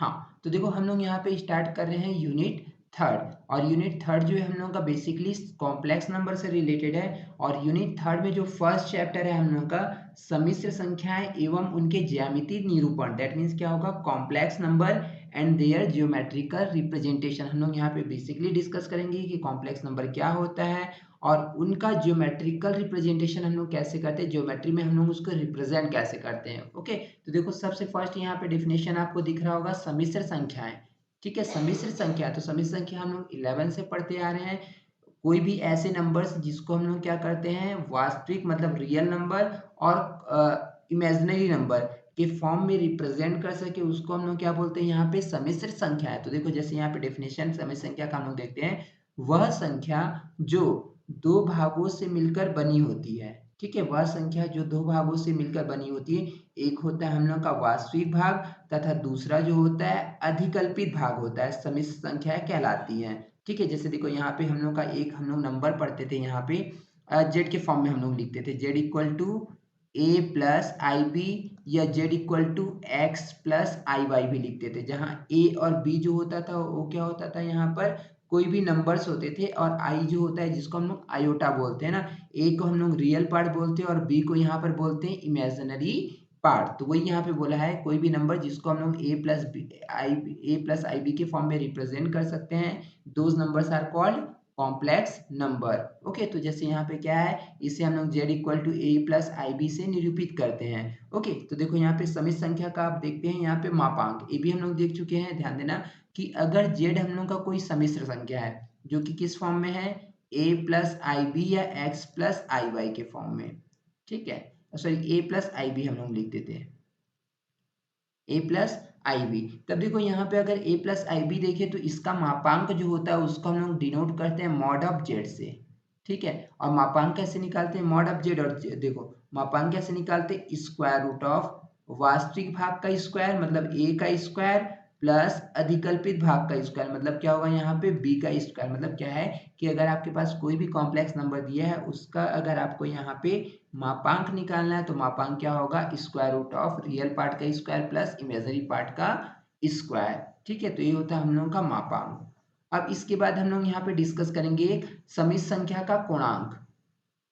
हाँ, तो देखो हम लोग यहाँ पे स्टार्ट कर रहे हैं यूनिट थर्ड, और यूनिट थर्ड जो है हम लोगों का बेसिकली कॉम्प्लेक्स नंबर से रिलेटेड है। और यूनिट थर्ड में जो फर्स्ट चैप्टर है हम लोगों का सम्मिश्र संख्याएं एवं उनके ज्यामितीय निरूपण, दैट मीन्स क्या होगा, complex number and their geometrical representation. हम लोग यहाँ पे बेसिकली डिस्कस करेंगे कि कॉम्प्लेक्स नंबर क्या होता है और उनका ज्योमेट्रिकल रिप्रेजेंटेशन हम लोग कैसे करते हैं, ज्योमेट्री में हम लोग उसको रिप्रेजेंट कैसे करते हैं। ओके, तो देखो सबसे फर्स्ट यहाँ पे डेफिनेशन आपको दिख रहा होगा, सम्मिश्र संख्याएं। ठीक है, सम्मिश्र संख्या, तो सम्मिश्र संख्या हम लोग 11 से पढ़ते आ रहे हैं। कोई भी ऐसे नंबर्स जिसको हम लोग क्या करते हैं, वास्तविक मतलब रियल नंबर और इमेजिनरी नंबर के फॉर्म में रिप्रेजेंट कर सके, उसको हम लोग क्या बोलते हैं यहाँ पे, सम्मिश्र संख्या है। तो देखो जैसे यहाँ पे डेफिनेशन सम्मिश्र संख्या का हम लोग देखते हैं, वह संख्या जो दो भागों से मिलकर बनी होती है। ठीक है, वह संख्या जो दो भागों से मिलकर बनी होती है, एक होता है हम लोग का वास्तविक भाग तथा दूसरा जो होता है अधिकल्पित भाग होता है, सम्मिश्र संख्याएं कहलाती हैं। ठीक है, जैसे देखो यहाँ पे हम लोग का एक हम लोग नंबर पढ़ते थे, यहाँ पे जेड के फॉर्म में हम लोग लिखते थे, Z equal to A plus I B, या Z equal to X plus I Y भी लिखते थे, जहाँ ए और बी जो होता था वो क्या होता था, यहाँ पर कोई भी नंबर्स होते थे, और आई जो होता है जिसको हम लोग आयोटा बोलते हैं ना, ए को हम लोग रियल पार्ट बोलते हैं और बी को यहाँ पर बोलते हैं इमेजिनरी पार्ट। तो वही यहाँ पे बोला है, कोई भी नंबर जिसको हम लोग ए प्लस आई बी के फॉर्म में रिप्रेजेंट कर सकते हैं, those numbers are called complex number. Okay, तो जैसे यहाँ पे क्या है, इसे हम लोग Z equal to A plus I B से निरूपित करते हैं। ओके, तो देखो यहाँ पे समित संख्या का आप देखते हैं, यहाँ पे मापांक ए भी हम लोग देख चुके हैं। ध्यान देना कि अगर जेड हम लोग का कोई सम्मिश्र संख्या है जो कि किस फॉर्म में है, ए प्लस आई बी या एक्स प्लस आई वाई के फॉर्म में। ठीक है, sorry A plus I B हम लोग लिख देते हैं, ए प्लस आई बी। तब देखो यहाँ पे अगर ए प्लस आई बी देखे तो इसका मापांक जो होता है उसको हम लोग डिनोट करते हैं मॉड ऑफ जेड से। ठीक है, और मापांक कैसे निकालते हैं, मॉड ऑफ जेड, और देखो मापांक कैसे निकालते हैं, स्क्वायर रूट ऑफ वास्तविक भाग का स्क्वायर मतलब ए का स्क्वायर प्लस अधिकल्पित भाग का स्क्वायर मतलब क्या होगा यहाँ पे बी का स्क्वायर। मतलब क्या है कि अगर आपके पास कोई भी कॉम्प्लेक्स नंबर दिया है उसका अगर आपको यहाँ पे मापांक निकालना है तो मापांक क्या होगा, square root of real part का स्क्वायर प्लस इमेजिनरी पार्ट का स्क्वायर। ठीक है, तो ये होता है हम लोगों का मापांक। अब इसके बाद हम लोग यहाँ पे डिस्कस करेंगे समित संख्या का कोणांक।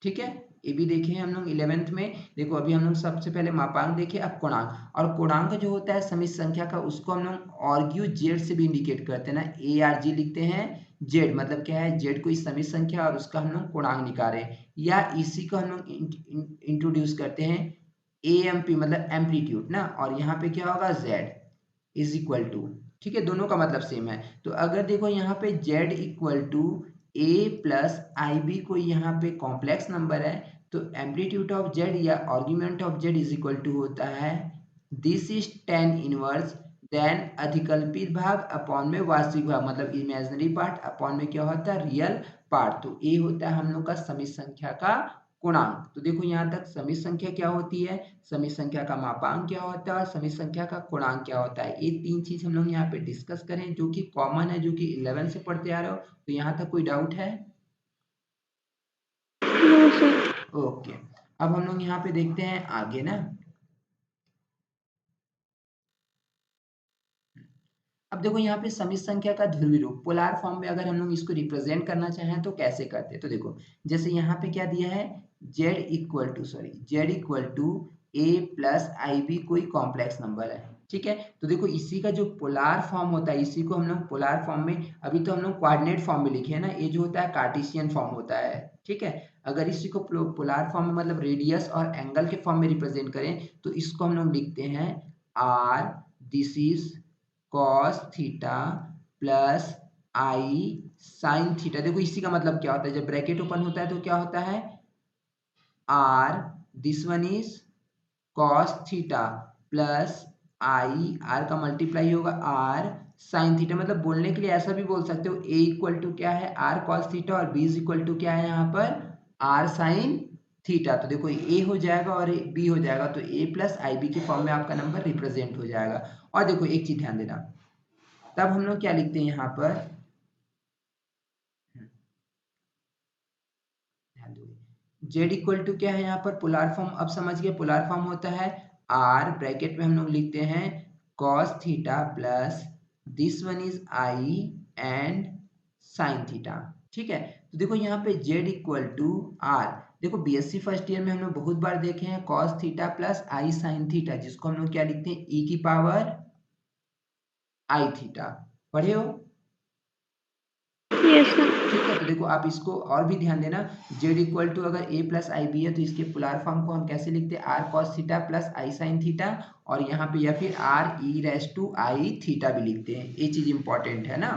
ठीक है, ये भी देखे हैं हम लोग 11th में। देखो अभी हम लोग सबसे पहले मापांक देखे, अब कोणांक। और कोणांक जो होता है समित संख्या का उसको हम लोग आर्ग्यू जेड से भी इंडिकेट करते हैं ना, ए आर जी लिखते हैं, जेड मतलब क्या है, जेड कोई समित संख्या और उसका हम लोग कोणांक निकाले, या इसी को हम लोग इंट्रोड्यूस करते हैं ए एम पी मतलब एम्पलीट्यूड ना, और यहाँ पे क्या होगा, जेड इज इक्वल टू। ठीक है, दोनों का मतलब सेम है। तो अगर देखो यहाँ पे z equal to A plus I B कोई यहाँ पे कॉम्प्लेक्स नंबर है, तो एम्पलीट्यूड ऑफ z या argument of z is equal to होता है this is tan inverse then अधिकल्पित भाग अपॉन में वास्तविक भाग मतलब इमेजिनरी पार्ट अपॉन में क्या होता है, रियल पार्ट। तो ये होता है हम लोग का समित संख्या का गुणांक। तो देखो यहाँ तक समित संख्या क्या होती है, समित संख्या का मापांक क्या होता है और समित संख्या का गुणांक क्या होता है, ये तीन चीज हम लोग यहाँ पे डिस्कस करें जो कि कॉमन है, जो कि 11 से पढ़ते आ रहे हो। तो यहाँ तक कोई डाउट है? No sir. ओके, अब हम लोग यहाँ पे देखते हैं आगे ना। अब देखो यहाँ पे समित संख्या का ध्रुवीय रूप पोलर फॉर्म में अगर हम लोग इसको रिप्रेजेंट करना चाहें तो कैसे करते हैं, तो देखो जैसे यहाँ पे क्या दिया है, Z equal to A plus I B कोई कॉम्प्लेक्स नंबर है। ठीक है, तो देखो इसी का जो पोलर फॉर्म होता है इसी को हम लोग पोलर फॉर्म में, अभी तो हम लोग कोऑर्डिनेट फॉर्म में लिखे हैं ना, ये जो होता है कार्टेशियन फॉर्म होता है। ठीक है, अगर इसी को पोलर फॉर्म में मतलब रेडियस और एंगल के फॉर्म में रिप्रेजेंट करें तो इसको हम लोग लिखते हैं R this is cos theta plus I sine theta. देखो इसी का मतलब क्या होता है, जब ब्रैकेट ओपन होता है तो क्या होता है, R this one is cos theta plus I, R का मल्टीप्लाई होगा आर साइन थीटा। मतलब बोलने के लिए ऐसा भी बोल सकते हो, ए इक्वल टू क्या है, आर कॉस थीटा, और बी इज इक्वल टू क्या है यहाँ पर, आर साइन थीटा। तो देखो ए हो जाएगा और बी हो जाएगा, तो ए प्लस आई बी के फॉर्म में आपका नंबर रिप्रेजेंट हो जाएगा। और देखो एक चीज ध्यान देना, तब हम लोग क्या लिखते हैं यहाँ पर, जेड इक्वल टू क्या है यहाँ पर पोलर फॉर्म, अब समझ गए पोलर फॉर्म होता है आर ब्रैकेट में हम लोग लिखते हैं cos theta plus this one is I and sine theta. ठीक है, तो देखो यहाँ पे z इक्वल टू आर। देखो बीएससी फर्स्ट ईयर में हम लोग बहुत बार देखे हैं cos theta plus I sine theta, जिसको हम लोग क्या लिखते हैं e की पावर आई थीटा। पढ़े हो? Yes sir. ठीक है, तो देखो आप इसको और भी ध्यान देना, z इक्वल टू अगर a प्लस आई बी है तो इसके पोलर फॉर्म को हम कैसे लिखते हैं r cos theta plus I sine theta, और यहाँ पे या फिर r e raise to I theta भी लिखते हैं। ये चीज इंपॉर्टेंट है ना।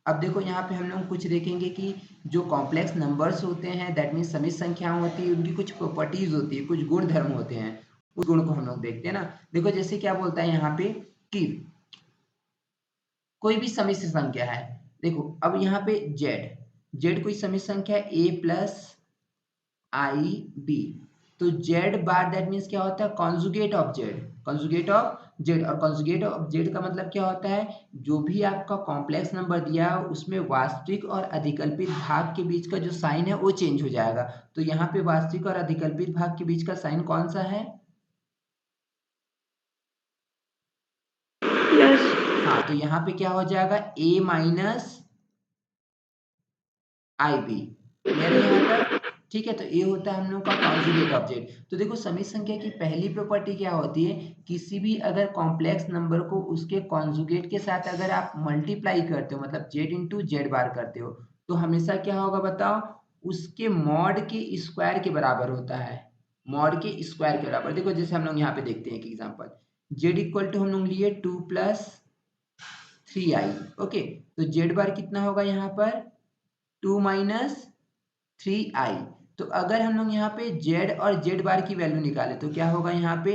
अब देखो यहाँ पे हम लोग कुछ देखेंगे कि जो कॉम्प्लेक्स नंबर्स होते हैं, दैट मीन्स समित संख्याएं होती है, उनकी कुछ प्रॉपर्टीज होती है, कुछ गुण धर्म होते हैं, उस गुण को हम लोग देखते हैं ना। देखो जैसे क्या बोलता है यहाँ पे कि कोई भी समिश्र संख्या है। देखो अब यहाँ पे z कोई समिश्र संख्या a प्लस आई बी, तो z बार दैट मीन्स क्या होता है conjugate of z, conjugate of z। और कॉन्जुगेट ऑफ z का मतलब क्या होता है, जो भी आपका कॉम्प्लेक्स नंबर दिया है उसमें वास्तविक और अधिकल्पित भाग के बीच का जो साइन है वो चेंज हो जाएगा। तो यहाँ पे वास्तविक और अधिकल्पित भाग के बीच का साइन कौन सा है? यस। हाँ, तो यहाँ पे क्या हो जाएगा a minus I B. Clear है यहाँ तक? ठीक है, तो ये होता है हम लोग का कॉन्जुगेट ऑब्जेक्ट। तो देखो समित संख्या की पहली प्रॉपर्टी क्या होती है, किसी भी अगर कॉम्प्लेक्स नंबर को उसके कॉन्जुगेट के साथ अगर आप मल्टीप्लाई करते हो, मतलब z इंटू जेड बार करते हो, तो हमेशा क्या होगा बताओ, उसके मॉड के स्क्वायर के बराबर होता है, मॉड के स्क्वायर के बराबर। देखो जैसे हम लोग यहाँ पे देखते हैं एक एग्जाम्पल, z इक्वल टू हम लोग लिए 2 प्लस 3i। ओके, तो z बार कितना होगा यहाँ पर 2 माइनस 3i। तो अगर हम लोग यहाँ पे z और z बार की वैल्यू निकाले तो क्या होगा यहाँ पे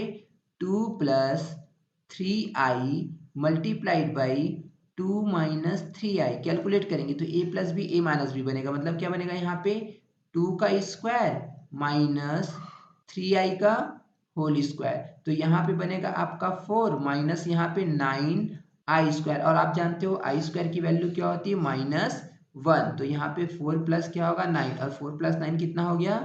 2 plus 3i multiplied by 2 minus 3i। Calculate करेंगे तो a plus B a minus B बनेगा, मतलब क्या बनेगा यहाँ पे 2 का स्क्वायर माइनस 3i का होल स्क्वायर। तो यहाँ पे बनेगा आपका 4 माइनस यहाँ पे 9i स्क्वायर, और आप जानते हो आई स्क्वायर की वैल्यू क्या होती है -1। तो यहाँ पे 4 प्लस क्या होगा 9, और 4 प्लस 9 कितना हो गया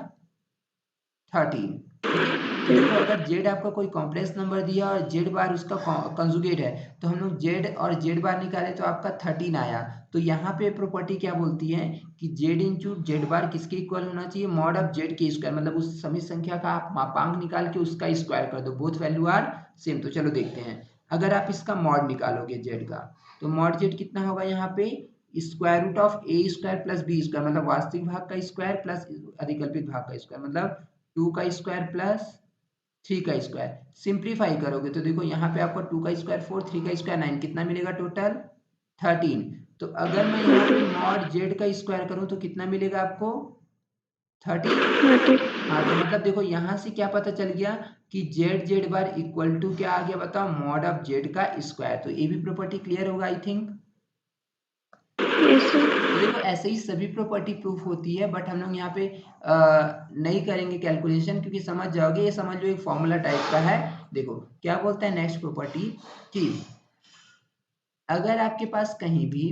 13। ठीक है, तो देखो अगर z आपका कोई कॉम्प्लेक्स नंबर दिया और z बार उसका कंजुगेट है, तो हम लोग z और z बार निकाले तो आपका 13 आया। तो यहाँ पे प्रॉपर्टी क्या बोलती है कि z इंटू जेड बार किसके इक्वल होना चाहिए, मॉड ऑफ z के स्क्वायर, मतलब उस समित संख्या का आप मापांक निकाल के उसका स्क्वायर कर दो, बोथ वैल्यू आर सेम। तो चलो देखते हैं, अगर आप इसका मॉड निकालोगे z का, तो मॉड z कितना होगा यहाँ पे square root of a square plus B square, मतलब वास्तविक भाग का स्क्वायर प्लस अधिकल्पित भाग का स्क्वायर, मतलब 2 का स्क्वायर प्लस 3 का स्क्वायर। सिंप्लीफाई करोगे तो देखो यहाँ पे आपको 2 का स्क्वायर 4, 3 का स्क्वायर 9, कितना मिलेगा टोटल 13। तो अगर मैं यहाँ पे मॉड z का स्क्वायर करूँ तो कितना मिलेगा आपको 30। हाँ, तो मतलब देखो यहाँ से क्या पता चल गया कि z बार इक्वल टू क्या आ गया बताओ, मॉड ऑफ z का स्क्वायर। तो ये भी प्रॉपर्टी क्लियर होगा आई थिंक। तो देखो ऐसे ही सभी प्रॉपर्टी प्रूफ होती है, बट हम लोग यहाँ पे नहीं करेंगे कैलकुलेशन, क्योंकि समझ जाओगे, ये समझ लो एक फॉर्मूला टाइप का है। देखो क्या बोलता है नेक्स्ट प्रॉपर्टी कि अगर आपके पास कहीं भी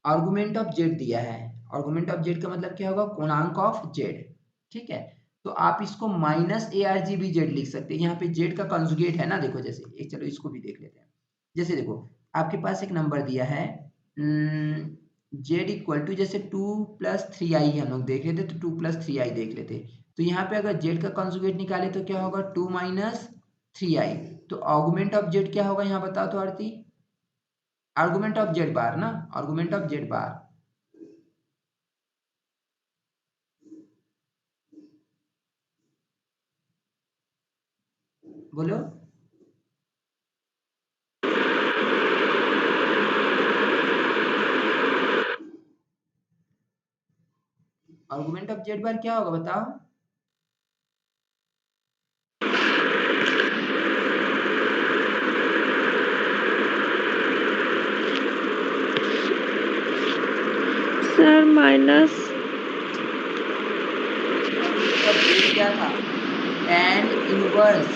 आर्गुमेंट ऑफ जेड दिया है, आर्गुमेंट ऑफ जेड का मतलब क्या होगा गुणांक ऑफ जेड। ठीक है, तो आप इसको minus A R G B Z लिख सकते हैं, यहाँ पे जेड का कंजुगेट है ना। देखो जैसे एक, चलो इसको भी देख लेते हैं। जैसे देखो आपके पास एक नंबर दिया है जेड इक्वल टू, जैसे 2 प्लस 3i हम लोग देख लेते, तो 2 प्लस 3i देख लेते। तो यहाँ पे अगर जेड का कंजुगेट निकाले तो क्या होगा 2 माइनस 3i। तो आर्गुमेंट ऑफ जेड क्या होगा यहाँ बताओ तो आरती, आर्गुमेंट ऑफ जेड बार ना, आर्गुमेंट ऑफ जेड बार बोलो। आर्गुमेंट ऑफ जेड बार क्या होगा बताओ। सर माइनस क्या था tan इनवर्स,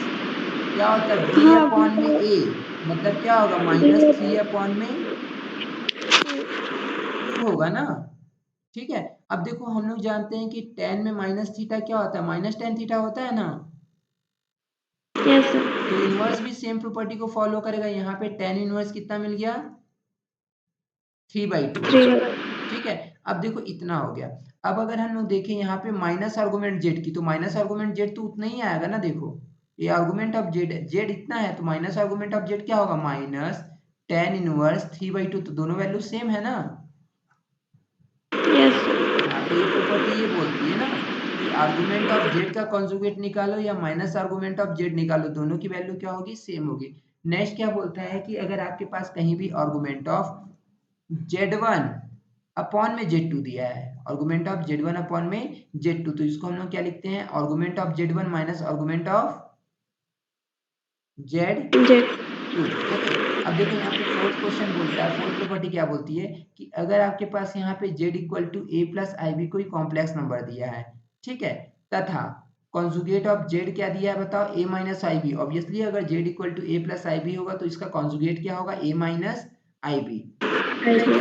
क्या होता है b हाँ अपॉन में a, मतलब क्या होगा -3 अपॉन में 2 होगा ना। ठीक है, अब देखो हम लोग जानते हैं कि tan में माइनस थीटा क्या होता है, माइनस tan थीटा होता है ना। Yes sir. तो इनवर्स भी सेम प्रॉपर्टी को फॉलो करेगा। यहाँ पे tan इनवर्स कितना मिल गया, 3/2। 3/2। ठीक है, अब देखो इतना हो गया। अब अगर हम लोग देखें यहाँ पे माइनस आर्गुमेंट जेड की, तो माइनस आर्गुमेंट जेड तो उतना ही आएगा ना। देखो ये आर्गुमेंट ऑफ जेड, जेड इतना है, तो माइनस आर्गुमेंट ऑफ जेड क्या होगा, माइनस tan इनवर्स 3/2। तो दोनों वैल्यू सेम है ना। Yes sir. यहाँ पे ये प्रॉपर्टी ये बोलती है ना कि आर्गुमेंट ऑफ जेड का कॉन्जुगेट निकालो या माइनस आर्गुमेंट ऑफ जेड निकालो, दोनों की वैल्यू क्या होगी, सेम होगी। नेक्स्ट क्या बोलता है कि अगर आपके पास कहीं भी आर्गुमेंट ऑफ Z1 अपॉन में Z2 दिया है, आर्गुमेंट ऑफ Z1 अपॉन में Z2, तो इसको हम लोग क्या लिखते हैं, argument of Z1 minus argument of Z2। Z. Okay, अब देखो यहाँ पे फोर्थ क्वेश्चन बोलता है, फोर्थ प्रॉपर्टी क्या बोलती है कि अगर आपके पास यहाँ पे Z equal to a plus IB कोई कॉम्प्लेक्स नंबर दिया है, ठीक है, तथा कॉन्जुगेट ऑफ Z क्या दिया है बताओ, a माइनस IB। ऑब्वियसली अगर Z equal to a plus IB होगा तो इसका कॉन्जुगेट क्या होगा, a माइनस IB। ठीक है,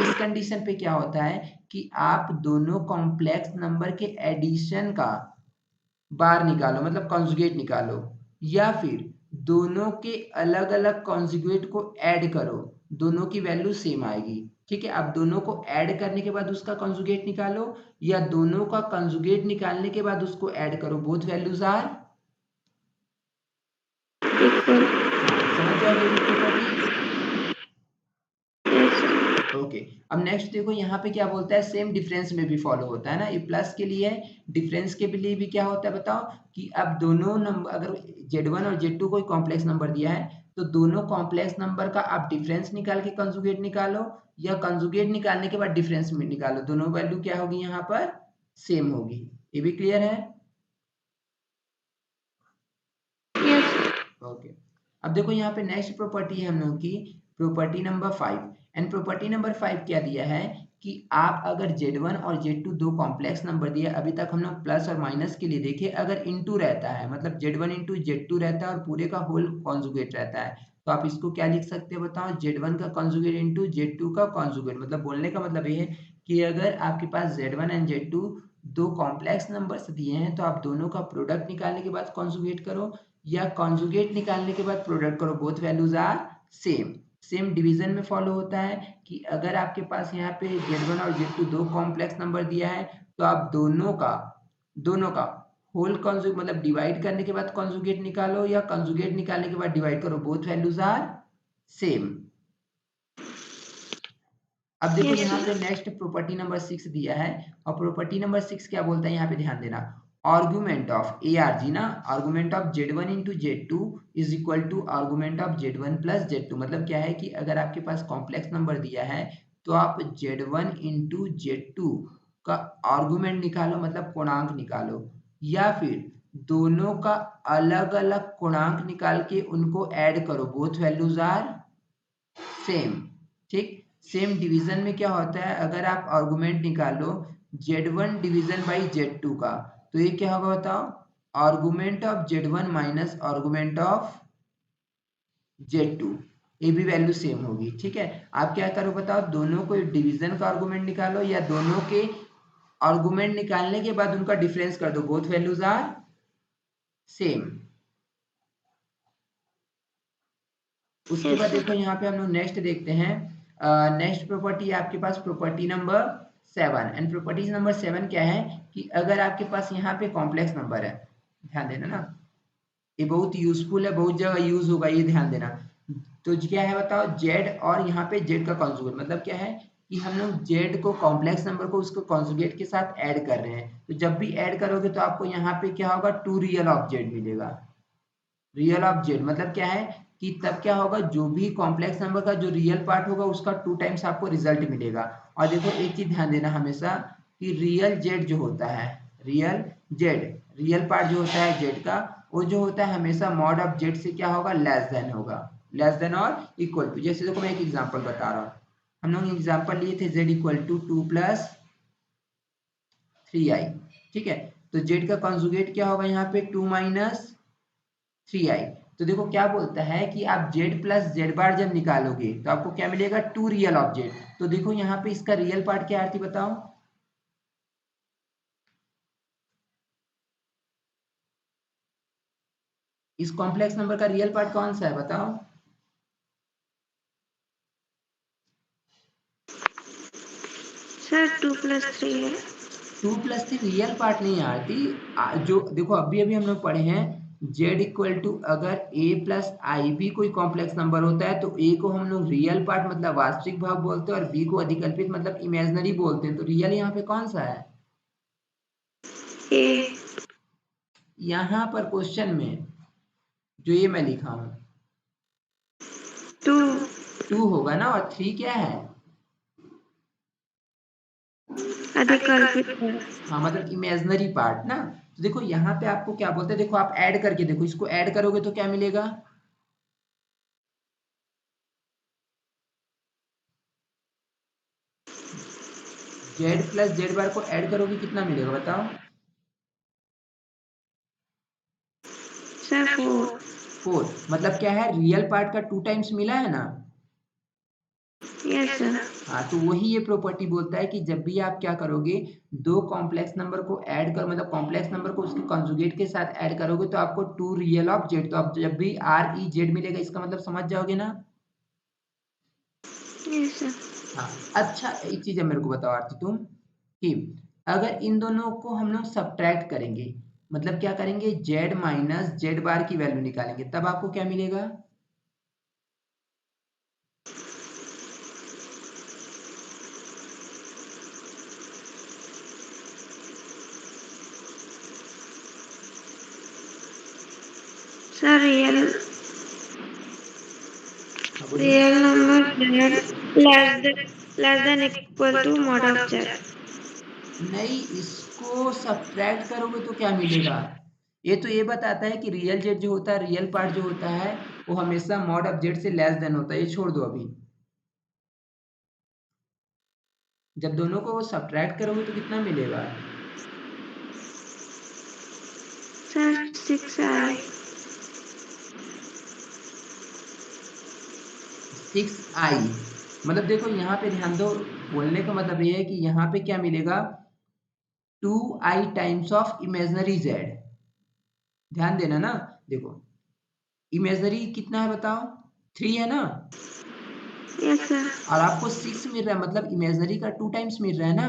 इस कंडीशन पे क्या होता है कि आप दोनों कॉम्प्लेक्स नंबर के एडिशन का बार निकालो, मतलब कॉन्जुगेट निकालो, या फिर दोनों के अलग अलग कॉन्जुगेट को ऐड करो, दोनों की वैल्यू सेम आएगी। ठीक है, आप दोनों को ऐड करने के बाद उसका कॉन्जुगेट निकालो, या दोनों का कॉन्जुगेट निकालने के बाद उसको ऐड करो, बोथ वैल्यूज आर इक्वल। समझ जाओगे ये प्रॉपर्टी। Yes sir. ओके, अब नेक्स्ट देखो यहाँ पे क्या बोलता है, सेम डिफरेंस में भी फॉलो होता है ना, ये प्लस के लिए है, डिफरेंस के लिए भी क्या होता है बताओ कि अब दोनों नंबर, अगर Z1 और Z2 कोई कॉम्प्लेक्स नंबर दिया है तो दोनों कॉम्प्लेक्स नंबर का आप डिफरेंस निकाल के कंजुगेट निकालो, या कंजुगेट निकालने के बाद डिफरेंस में निकालो, दोनों वैल्यू क्या होगी यहाँ पर, सेम होगी। ये भी क्लियर है। Yes sir. ओके, अब देखो यहाँ पे नेक्स्ट प्रॉपर्टी है हम लोग की property number 5। And property number 5 क्या दिया है कि आप अगर Z1 और Z2 दो कॉम्प्लेक्स नंबर दिए, अभी तक हम लोग प्लस और माइनस के लिए देखे, अगर इनटू रहता है मतलब Z1 इंटू Z2 रहता है और पूरे का होल कॉन्जुगेट रहता है, तो आप इसको क्या लिख सकते हैं बताओ, Z1 का कॉन्जुगेट इंटू Z2 का कॉन्जुगेट। मतलब बोलने का मतलब ये है कि अगर आपके पास Z1 एंड Z2 दो कॉम्प्लेक्स नंबर्स दिए हैं तो आप दोनों का प्रोडक्ट निकालने के बाद कॉन्जुगेट करो, या कॉन्जुगेट निकालने के बाद प्रोडक्ट करो, both values are same. Same division में फॉलो होता है कि अगर आपके पास यहाँ पे Z1 और Z2 दो कॉम्प्लेक्स नंबर दिया है तो आप दोनों का होल कॉन्जुगेट मतलब डिवाइड करने के बाद कॉन्जुगेट निकालो, या कॉन्जुगेट निकालने के बाद डिवाइड करो, बोथ वैल्यूज आर सेम। अब देखो यस यहाँ पे सर। नेक्स्ट प्रॉपर्टी नंबर 6 दिया है, और प्रॉपर्टी नंबर 6 क्या बोलता है यहाँ पे ध्यान देना, आर्गुमेंट ऑफ ARG ना, argument of Z1 into Z2 is equal to argument of Z1 plus Z2। मतलब क्या है कि अगर आपके पास कॉम्प्लेक्स नंबर दिया है तो आप Z1 इंटू Z2 का आर्गुमेंट निकालो, मतलब पूर्णांक निकालो, या फिर दोनों का अलग अलग पूर्णांक निकाल के उनको ऐड करो, बोथ वैल्यूज आर सेम। ठीक, सेम डिवीजन में क्या होता है, अगर आप आर्गुमेंट निकालो Z1 डिवीजन बाई Z2 का, तो ये क्या होगा बताओ, argument of Z1 minus argument of Z2, ये भी वैल्यू सेम होगी। ठीक है, आप क्या करो बताओ, दोनों को डिवीजन का आर्गुमेंट निकालो या दोनों के आर्गुमेंट निकालने के बाद उनका डिफरेंस कर दो, बोथ वैल्यूज आर सेम। उसके बाद देखो यहाँ पे हम लोग नेक्स्ट देखते हैं, नेक्स्ट प्रॉपर्टी आपके पास property number 7। And property number 7 क्या है कि अगर आपके पास यहाँ पे कॉम्प्लेक्स नंबर है, ध्यान देना ना, ये बहुत यूजफुल है, बहुत जगह यूज होगा, ये ध्यान देना। तो क्या है बताओ, Z और यहाँ पे Z का कॉन्जुगेट, मतलब क्या है कि हम लोग Z को कॉम्प्लेक्स नंबर को उसको कॉन्जुगेट के साथ ऐड कर रहे हैं, तो जब भी ऐड करोगे तो आपको यहाँ पे क्या होगा, 2 रियल ऑफ Z मिलेगा। रियल ऑफ जेड मतलब क्या है कि तब क्या होगा, जो भी कॉम्प्लेक्स नंबर का जो रियल पार्ट होगा उसका 2 टाइम्स आपको रिजल्ट मिलेगा। और देखो एक चीज ध्यान देना हमेशा कि रियल जेड जो होता है, रियल जेड, रियल पार्ट जो होता है जेड का, वो जो होता है हमेशा मॉड ऑफ जेड से क्या होगा, लेस देन होगा, लेस देन और इक्वल टू। जैसे देखो मैं एक एग्जांपल बता रहा हूँ, हम लोग एग्जांपल लिए थे Z equal to 2 plus 3i। ठीक है, तो जेड का कॉन्जुगेट क्या होगा यहाँ पे, 2 माइनस 3i। तो देखो क्या बोलता है कि आप z प्लस जेड बार जब निकालोगे तो आपको क्या मिलेगा, 2 रियल ऑफ जेड। तो देखो यहाँ पे इसका रियल पार्ट क्या आती बताओ, इस कॉम्प्लेक्स नंबर का रियल पार्ट कौन सा है बताओ? सर 2+3 है। 2+3 रियल पार्ट नहीं आती। जो देखो अभी अभी हम लोग पढ़े हैं z इक्वल टू अगर a प्लस आई भी कोई कॉम्प्लेक्स नंबर होता है तो a को हम लोग रियल पार्ट मतलब वास्तविक भाग बोलते हैं और b को अधिकल्पित मतलब इमेजिनरी बोलते हैं। तो रियल यहाँ पे कौन सा है? ए। यहाँ पर क्वेश्चन में जो ये मैं लिखा हूँ 2 2 होगा ना, और 3 क्या है? अधिकल्पित है। हाँ मतलब इमेजिनरी पार्ट ना। तो देखो यहाँ पे आपको क्या बोलते हैं, देखो आप ऐड करके देखो, इसको ऐड करोगे तो क्या मिलेगा? z प्लस जेड बार को ऐड करोगे कितना मिलेगा बताओ? सर 4। 4 मतलब क्या है, रियल पार्ट का 2 टाइम्स मिला है ना। Yes sir. हाँ तो वही ये प्रॉपर्टी बोलता है कि जब भी आप क्या करोगे, दो कॉम्प्लेक्स नंबर को ऐड कर मतलब कॉम्प्लेक्स नंबर को उसके कॉन्जुगेट के साथ ऐड करोगे तो आपको 2 रियल ऑफ जेड, तो आप जब भी आर ई जेड मिलेगा इसका मतलब समझ जाओगे ना। Yes sir. हाँ अच्छा एक चीज है मेरे को बताओ आरती तुम, कि अगर इन दोनों को हम लोग सब्ट्रैक्ट करेंगे मतलब क्या करेंगे, z माइनस जेड बार की वैल्यू निकालेंगे तब आपको क्या मिलेगा? सर रियल हाँ, बोलिए। Number less than equal to mod of Z. नहीं, इसको सब्ट्रैक्ट करोगे तो क्या मिलेगा? ये तो ये बताता है कि रियल जेड जो होता है, रियल पार्ट जो होता है वो हमेशा मॉड ऑफ जेड से लेस देन होता है, ये छोड़ दो अभी। जब दोनों को सब्ट्रैक्ट करोगे तो कितना मिलेगा? Sir 6i। 6i मतलब देखो यहाँ पे ध्यान दो, बोलने का मतलब ये है कि यहाँ पे क्या मिलेगा, 2i times of imaginary Z. ध्यान देना ना, देखो इमेजिनरी कितना है बताओ, 3 है ना, यस सर। और आपको 6 मिल रहा है मतलब इमेजिनरी का 2 टाइम्स मिल रहा है ना,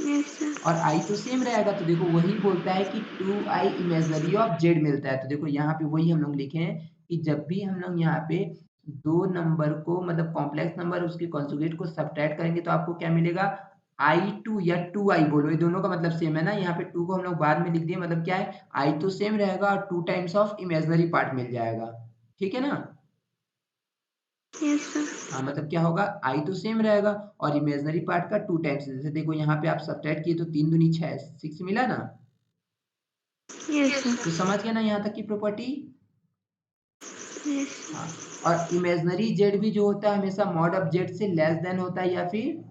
यस सर। और आई तो सेम रहेगा। तो देखो वही बोलता है कि 2i इमेजिनरी ऑफ जेड मिलता है। तो देखो यहाँ पे वही हम लोग लिखे हैं कि जब भी हम लोग यहाँ पे दो नंबर को मतलब कॉम्प्लेक्स नंबर उसके कॉन्जुगेट को सब्ट्रैक्ट करेंगे तो आपको क्या मिलेगा, i2 या 2i बोलो, ये दोनों का मतलब सेम है ना। यहाँ पे 2 को हम लोग बाद में लिख दिए, मतलब क्या है, i तो सेम रहेगा और 2 टाइम्स ऑफ इमेजिनरी पार्ट मिल जाएगा, ठीक है ना। Yes sir. हाँ मतलब क्या होगा, आई तो सेम रहेगा और इमेजिनरी पार्ट का 2 टाइम्स, जैसे देखो यहाँ पे आप सब्ट्रैक्ट किए तो 3 दूनी 6, 6 मिला ना। यस तो सर। समझ गए ना यहाँ तक की प्रॉपर्टी। यस। हाँ और इमेजिनरी जेड भी जो होता है हमेशा मॉड ऑफ जेड से लेस देन होता है या फिर,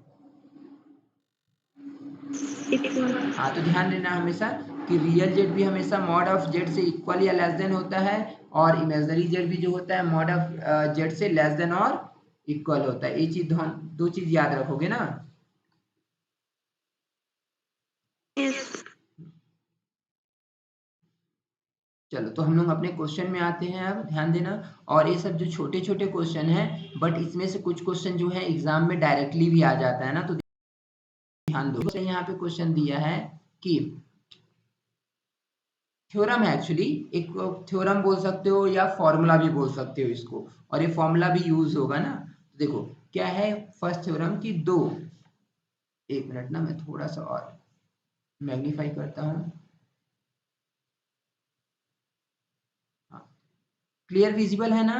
इक्वल। हाँ तो ध्यान देना हमेशा कि रियल जेड भी हमेशा मॉड ऑफ जेड से इक्वल या लेस देन होता है और इमेजिनरी जेड भी जो होता है मॉड ऑफ जेड से लेस देन और इक्वल होता है। ये चीज दो चीज याद रखोगे ना। यस। चलो तो हम लोग अपने क्वेश्चन में आते हैं, अब ध्यान देना। और ये सब जो छोटे छोटे क्वेश्चन हैं, बट इसमें से कुछ क्वेश्चन जो है एग्जाम में डायरेक्टली भी आ जाता है ना, तो ध्यान दो। तो यहाँ पे क्वेश्चन दिया है कि थ्योरम है, एक्चुअली एक थ्योरम बोल सकते हो या फॉर्मूला भी बोल सकते हो इसको, और ये फॉर्मूला भी यूज होगा ना। तो देखो क्या है फर्स्ट थ्योरम की दो, एक मिनट ना मैं थोड़ा सा और मैग्नीफाई करता हूँ। हाँ क्लियर विजिबल है ना।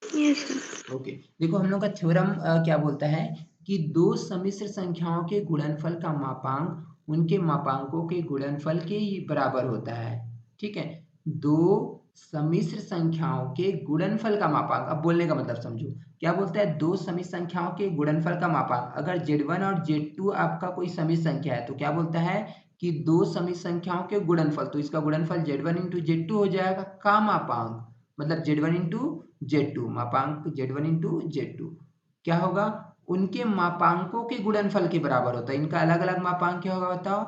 Yes sir. ओके देखो हम लोग का थ्योरम क्या बोलता है कि दो सम्मिश्र संख्याओं के गुणनफल का मापांक उनके मापांकों के गुणनफल के ही बराबर होता है, ठीक है। दो सम्मिश्र संख्याओं के गुणनफल का मापांक, अब बोलने का मतलब समझो, क्या बोलता है, दो सम्मिश्र संख्याओं के गुणनफल का मापांक, अगर z1 और z2 आपका कोई सम्मिश्र संख्या है तो क्या बोलता है कि दो सम्मिश्र संख्याओं के गुणनफल, तो इसका गुणनफल z1 इंटू z2 हो जाएगा का मापांक, मतलब z1 इंटू z2 मापांक z1 इंटू z2 क्या होगा, उनके मापांकों के गुणनफल के बराबर होता है। इनका अलग अलग मापांक क्या होगा बताओ,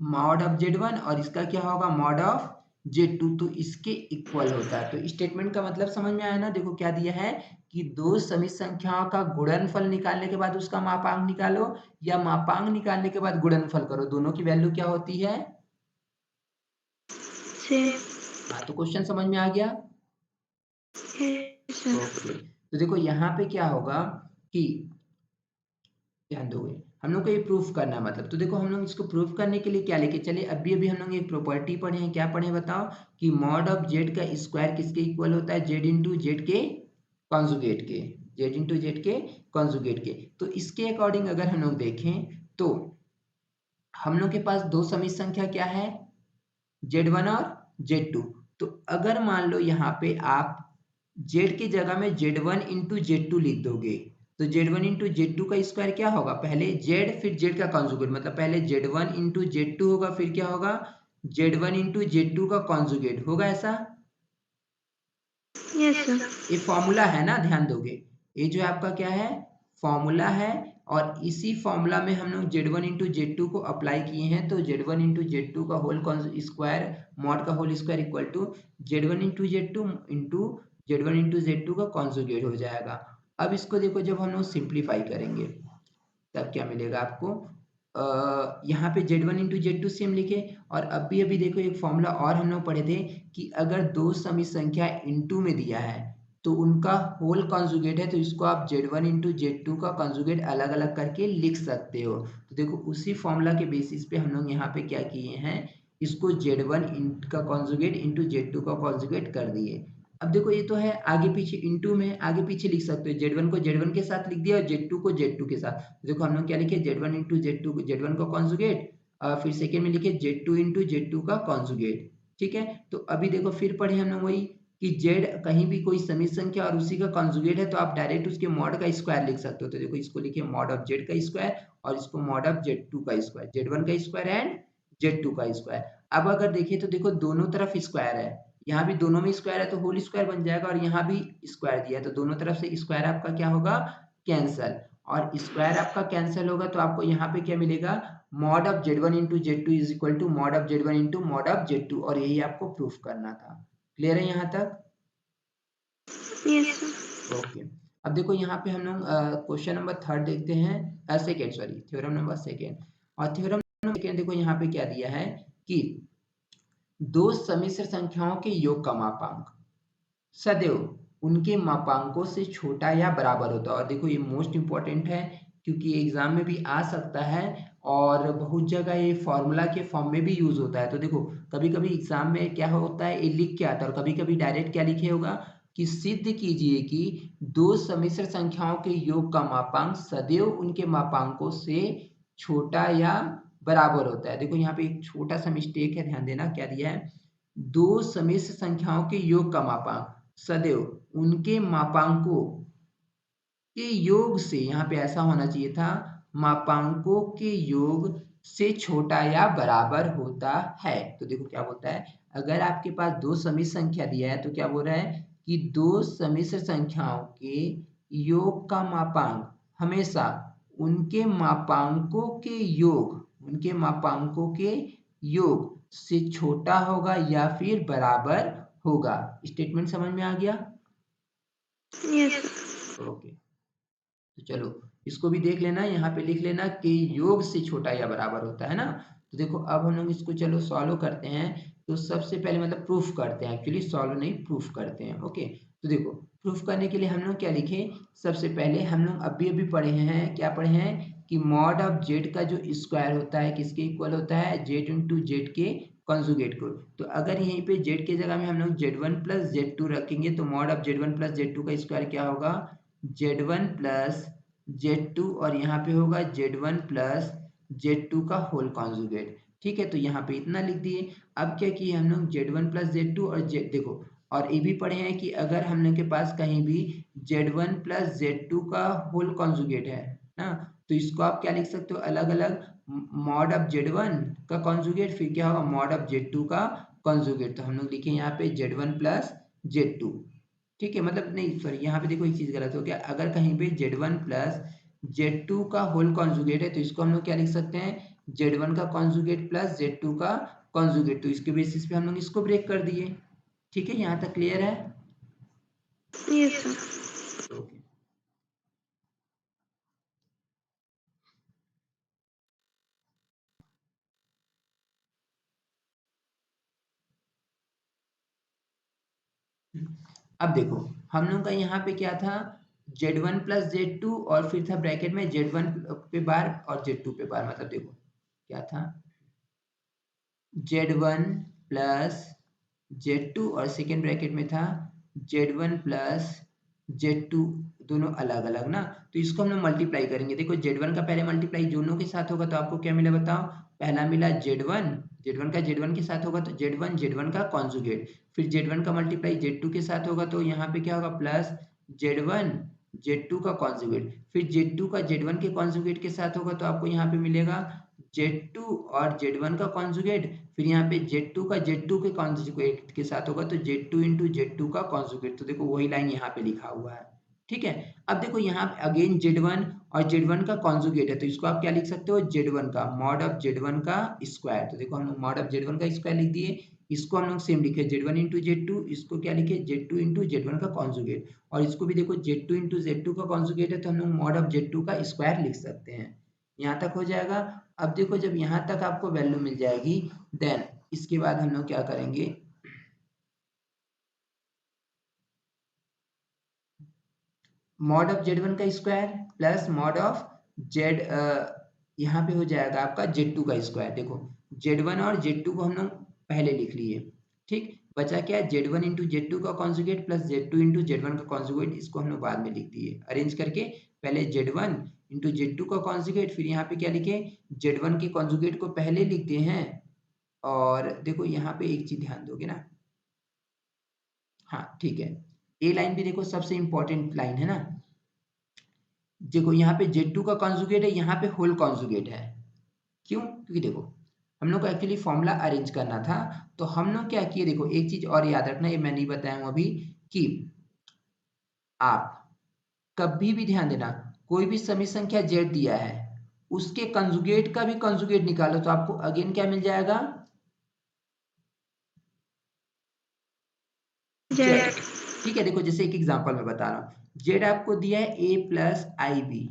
मॉड ऑफ Z1 और इसका क्या होगा मॉड ऑफ Z2, तो इसके इक्वल होता है। तो स्टेटमेंट का मतलब समझ में आया ना। देखो क्या दिया है कि दो समित संख्याओं का गुणनफल निकालने के बाद उसका मापांक निकालो, या मापांक निकालने के बाद गुणनफल करो, दोनों की वैल्यू क्या होती है सेम। हाँ, तो क्वेश्चन समझ में आ गया। Yes sir. ओके, तो देखो यहाँ पे क्या होगा कि ध्यान दोगे, हम लोग को ये प्रूफ करना है मतलब। तो देखो हम लोग इसको प्रूफ करने के लिए क्या लेके चले, अभी अभी हम लोग एक प्रॉपर्टी पढ़े हैं, क्या पढ़े हैं बताओ, कि मॉड ऑफ जेड का स्क्वायर किसके इक्वल होता है, जेड इंटू जेड के कॉन्जुगेट के, जेड इंटू जेड के कॉन्जुगेट के। तो इसके अकॉर्डिंग अगर हम लोग देखें तो हम लोग के पास दो समित संख्या क्या है, Z1 और Z2। तो अगर मान लो यहाँ पे आप Z की जगह में Z1 इंटू Z2 लिख दोगे, तो Z1 इंटू Z2 का स्क्वायर क्या होगा, पहले Z फिर Z का कॉन्जुगेट, मतलब पहले Z1 इंटू Z2 होगा, फिर क्या होगा Z1 इंटू Z2 का कॉन्जुगेट होगा, ऐसा। Yes sir. ये फॉर्मूला है ना, ध्यान दोगे, ये जो आपका क्या है फॉर्मूला है। और इसी फॉर्मूला में हम लोग Z1 इंटू Z2 को अप्लाई किए हैं, तो Z1 इंटू Z2 का होल स्क्वायर मॉड का whole square equal to Z1 into Z2 into Z1 into Z2 का कॉन्जुगेट हो जाएगा। अब इसको देखो, जब हम लोग सिंप्लीफाई करेंगे तब क्या मिलेगा आपको, यहाँ पे Z1 इंटू Z2 सेम लिखे, और अभी अभी देखो एक फॉर्मूला और हम लोग पढ़े थे कि अगर दो समित संख्या इंटू में दिया है तो उनका होल कॉन्जुगेट है, तो इसको आप Z1 इंटू Z2 का कॉन्जुगेट अलग अलग करके लिख सकते हो। तो देखो उसी फॉर्मूला के बेसिस पे हम लोग यहाँ पे क्या किए हैं, इसको Z1 का कॉन्जुगेट इंटू Z2 का कॉन्जुगेट कर दिए। अब देखो ये तो है आगे पीछे इंटू में, आगे पीछे लिख सकते हो, Z1 को Z1 के साथ लिख दिया और Z2 को Z2 के साथ। देखो हम लोग क्या लिखे, Z1 इंटू Z2, Z1 का कॉन्जुगेट, फिर सेकेंड में लिखे Z2 इंटू Z2 का कॉन्जुगेट। ठीक है, तो अभी देखो फिर पढ़े हम लोग वही कि Z कहीं भी कोई समित संख्या और उसी का कॉन्जुगेट है तो आप डायरेक्ट उसके मॉड का स्क्वायर लिख सकते हो। तो देखो इसको लिखिए मॉड ऑफ Z का स्क्वायर और इसको मॉड ऑफ Z2 का स्क्वायर, Z1 का स्क्वायर एंड Z2 का स्क्वायर। अब अगर देखिए तो देखो दोनों तरफ स्क्वायर है, यहाँ भी दोनों में स्क्वायर है तो होल स्क्वायर बन जाएगा, और यहाँ भी स्क्वायर दिया है तो दोनों तरफ से स्क्वायर आपका क्या होगा कैंसल, और स्क्वायर आपका कैंसिल होगा तो आपको यहाँ पे क्या मिलेगा, mod of Z1 into Z2 is equal to mod of Z1 into mod of Z2, और यही आपको प्रूफ करना था। क्लियर है यहाँ तक? Yes sir. ओके, अब देखो यहाँ पे हम लोग क्वेश्चन नंबर थर्ड देखते हैं, second sorry, theorem number second. और थ्योरम नंबर सेकेंड देखो यहाँ पे क्या दिया है कि दो सम्मिश्र संख्याओं के योग का मापांक सदैव उनके मापांकों से छोटा या बराबर होता है। और देखो ये मोस्ट इंपॉर्टेंट है क्योंकि एग्जाम में भी आ सकता है, और बहुत जगह ये फॉर्मूला के फॉर्म में भी यूज होता है। तो देखो कभी कभी एग्जाम में क्या होता है, ये लिख के आता है, और कभी कभी डायरेक्ट क्या लिखे होगा कि सिद्ध कीजिए कि दो सम्मिश्र संख्याओं के योग का मापांक सदैव उनके मापांकों से छोटा या बराबर होता है। देखो यहाँ पे एक छोटा सा मिस्टेक है, ध्यान देना, क्या दिया है, दो सम्मिश्र संख्याओं के योग का मापांक सदैव उनके मापांकों के योग से, यहाँ पे ऐसा होना चाहिए था, मापांकों के योग से छोटा या बराबर होता है। तो देखो क्या बोलता है, अगर आपके पास दो समिश्र संख्या दिया है तो क्या बोल रहा है कि दो समिश्र संख्याओं के योग का मापांक हमेशा उनके मापांकों के योग, उनके मापांकों के योग से छोटा होगा या फिर बराबर होगा। स्टेटमेंट समझ में आ गया? Yes sir. ओके, तो चलो इसको भी देख लेना, यहाँ पे लिख लेना कि योग से छोटा या बराबर होता है ना। तो देखो अब हम लोग इसको चलो सॉल्व करते हैं। तो सबसे पहले मतलब प्रूफ करते हैं, एक्चुअली सॉल्व नहीं प्रूफ करते हैं। ओके, तो देखो प्रूफ करने के लिए हम लोग क्या लिखे, सबसे पहले हम लोग अभी अभी पढ़े हैं, क्या पढ़े हैं कि मॉड ऑफ जेड का जो स्क्वायर होता है किसके इक्वल होता है, जेड इंटू जेड के कॉन्जुगेट को। तो अगर यहीं पे जेड के जगह में हम लोग Z1 प्लस Z2 रखेंगे तो mod of Z1 plus Z2 का स्क्वायर क्या होगा, Z1 प्लस Z2, और यहाँ पे होगा Z1 प्लस Z2 का होल कॉन्जुगेट। ठीक है, तो यहाँ पे इतना लिख दिए। अब क्या किए हम लोग, Z1 प्लस Z2 और देखो, और ये भी पढ़े हैं कि अगर हम लोग के पास कहीं भी Z1 प्लस Z2 का होल कॉन्जुगेट है ना, तो इसको आप क्या लिख सकते हो अलग अलग, मॉड ऑफ Z1 का कॉन्जुगेट फिर क्या होगा मॉड ऑफ Z2 का कॉन्जुगेट। तो हम लोग लिखे यहाँ पे Z1 प्लस Z2। ठीक है, मतलब नहीं सॉरी, यहाँ पे देखो एक चीज गलत हो गया, अगर कहीं पे Z1 प्लस Z2 का होल कॉन्जुगेट है तो इसको हम लोग क्या लिख सकते हैं, Z1 का कॉन्जुगेट प्लस Z2 का कॉन्जुगेट, तो इसके बेसिस पे हम लोग इसको ब्रेक कर दिए। ठीक है, यहाँ तक क्लियर है? Yes sir. ओके। अब देखो हम लोग का यहाँ पे क्या था, Z1 प्लस Z2 और फिर था ब्रैकेट में Z1 पे बार और Z2 पे बार, मतलब देखो क्या था, Z1 प्लस Z2 और सेकेंड ब्रैकेट में था Z1 प्लस Z2, दोनों अलग अलग ना, तो इसको हम लोग मल्टीप्लाई करेंगे। देखो Z1 का पहले मल्टीप्लाई दोनों के साथ होगा तो आपको क्या मिला बताओ, पहला मिला Z1 का Z1 के साथ होगा तो Z1 का कॉन्जुगेट, फिर Z1 का मल्टीप्लाई Z2 के साथ होगा तो यहाँ पे क्या होगा प्लस Z1 Z2 का कॉन्जुगेट, फिर Z2 का Z1 के कॉन्जुगेट के साथ होगा तो आपको यहाँ पे मिलेगा Z2 और Z1 का कॉन्जुगेट, फिर यहाँ पे Z2 का Z2 के कॉन्जुगेट के साथ होगा तो Z2 इंटू Z2 का कॉन्जुगेट, तो देखो वही लाइन यहाँ पे लिखा हुआ है। ठीक है, अब देखो यहाँ पे अगेन Z1 और Z1 का कॉन्जुगेट है तो इसको आप क्या लिख सकते हो, Z1 का मॉड ऑफ Z1 का स्क्वायर, तो देखो हम लोग मॉड ऑफ Z1 का स्क्वायर लिख दिए, इसको हम लोग सेम लिखे Z1 इंटू Z2, इसको क्या लिखे Z2 इंटू Z1 का कॉन्जुगेट, और इसको भी देखो Z2 इंटू Z2 का कॉन्जुगेट है तो हम लोग मॉड ऑफ Z2 का स्क्वायर लिख सकते हैं। यहाँ तक हो जाएगा। अब देखो जब यहाँ तक आपको वैल्यू मिल जाएगी देन इसके बाद हम लोग क्या करेंगे, मॉड ऑफ Z1 का square plus mod of Z, यहाँ पे हो जाएगा आपका Z2 का स्क्वायर। देखो Z1 और Z2 को हम लोग पहले लिख लिए, ठीक, बचा क्या Z1 इंटू Z2 का conjugate plus Z2 into Z1 का कॉन्जुगेट, इसको हम लोग बाद में लिख दिए अरेंज करके, पहले Z1 इंटू Z2 का कॉन्जुगेट, फिर यहाँ पे क्या लिखे Z1 के कॉन्जुगेट को पहले लिखते हैं, और देखो यहाँ पे एक चीज ध्यान दोगे ना, हाँ ठीक है, ये लाइन भी देखो सबसे इंपॉर्टेंट लाइन है ना, देखो यहाँ पे Z2 का कॉन्जुगेट है, यहाँ पे होल कॉन्जुगेट है, क्यों, क्योंकि देखो हम लोग को एक्चुअली फॉर्मूला अरेंज करना था, तो हम लोग क्या किए, देखो एक चीज और याद रखना, ये मैं नहीं बताया हूँ अभी, कि आप कभी भी ध्यान देना, कोई भी समी संख्या Z दिया है उसके कंजुगेट का भी कंजुगेट निकालो तो आपको अगेन क्या मिल जाएगा, Z। ठीक है, देखो जैसे एक एग्जांपल मैं बता रहा हूँ, Z आपको दिया है A प्लस आई बी,